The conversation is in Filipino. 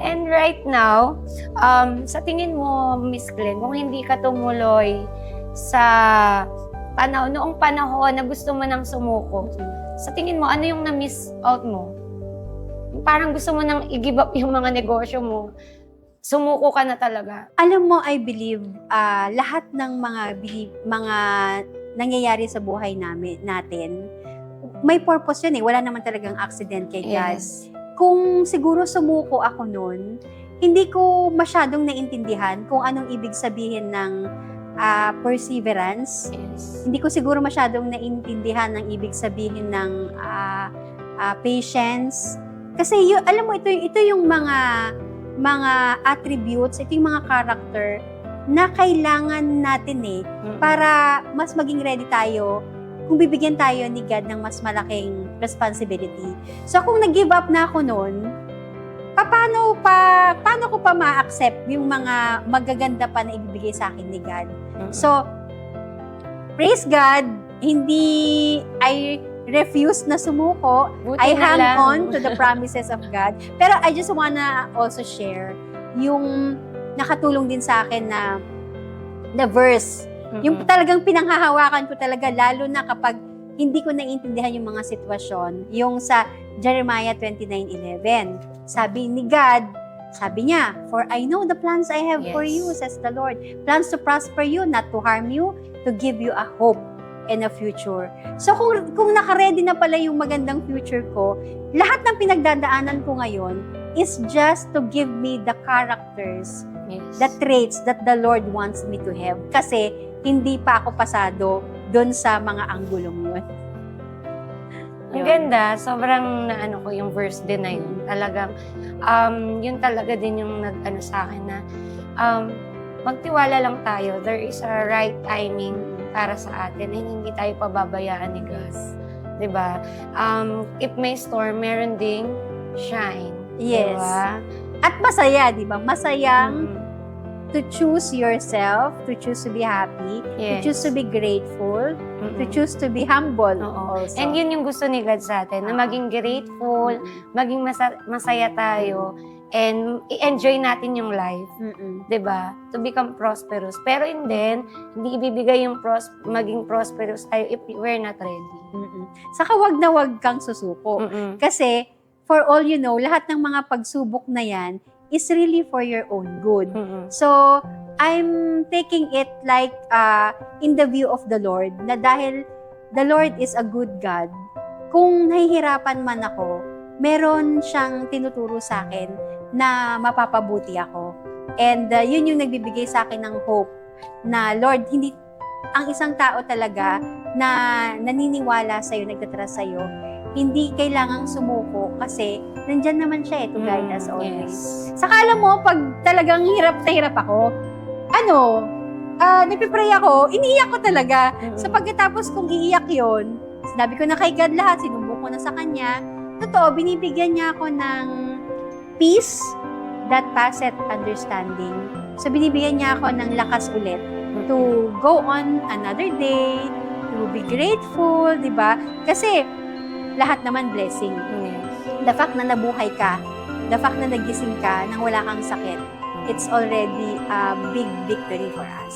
And right now, sa tingin mo, Miss Glenn, kung hindi ka tumuloy sa noong panahon na gusto mo nang sumuko, sa tingin mo, ano yung na-miss out mo? Parang gusto mo nang i-give up yung mga negosyo mo. Sumuko ka na talaga. Alam mo, I believe, lahat ng mga nangyayari sa buhay natin, may purpose yun eh. Wala naman talagang accident kay God. Yes. Kung siguro sumuko ako noon, hindi ko masyadong naintindihan kung anong ibig sabihin ng perseverance. Yes. Hindi ko siguro masyadong naintindihan ng ibig sabihin ng patience. Kasi alam mo, ito yung mga attributes, ito yung mga character na kailangan natin eh, para mas maging ready tayo kung bibigyan tayo ni God ng mas malaking responsibility. So kung nag-give up na ako noon, paano ko pa ma-accept yung mga magaganda pa na ibibigay sa akin ni God? So, praise God, hindi I refuse na sumuko. Buti I na hang lang. on to the promises of God. Pero I just wanna also share yung nakatulong din sa akin na the verse. Yung talagang pinanghahawakan ko talaga, lalo na kapag hindi ko naiintindihan yung mga sitwasyon. Yung sa Jeremiah 29:11. Sabi ni God, sabi niya, "For I know the plans I have for you, says the Lord. Plans to prosper you, not to harm you, to give you a hope and a future." So kung naka-ready na pala yung magandang future ko, lahat ng pinagdadaanan ko ngayon is just to give me the characters, the traits that the Lord wants me to have. Kasi hindi pa ako pasado doon sa mga anggulong yun. Ang ganda, sobrang naano ko yung verse din na yun. Talagang, yun talaga din yung nag-ano sa akin na magtiwala lang tayo. There is a right timing para sa atin and hindi tayo pababayaan ni God. Diba? If may storm, meron ding shine. Yes. Diba? At masaya, di ba? Masayang to choose yourself, to choose to be happy, to choose to be grateful, to choose to be humble also. And yun yung gusto ni God sa atin, na maging grateful, maging masaya tayo, and i-enjoy natin yung life. Diba? To become prosperous. Pero hindi ibibigay yung maging prosperous tayo if we're not ready. Saka wag na wag kang susuko. Kasi, for all you know, lahat ng mga pagsubok na yan is really for your own good. So, I'm taking it like in the view of the Lord, na dahil the Lord is a good God, kung nahihirapan man ako, meron siyang tinuturo sa akin na mapapabuti ako. And yun yung nagbibigay sa akin ng hope na, Lord, hindi ang isang tao talaga na naniniwala sa'yo, nagtatrust sa'yo, hindi kailangang sumuko kasi nandyan naman siya to guide us always. Saka alam mo, pag talagang hirap na hirap ako, nagpipray ako, iniiyak ko talaga. So pagkatapos kong iiyak yon, sinabi ko na kay God lahat, sinumbong ko na sa Kanya, totoo, binibigyan niya ako ng peace that passeth understanding. So binibigyan niya ako ng lakas ulit to go on another day, to be grateful, di ba? Kasi lahat naman blessing. The fact na nabuhay ka, the fact na nagising ka nang wala kang sakit, it's already a big victory for us.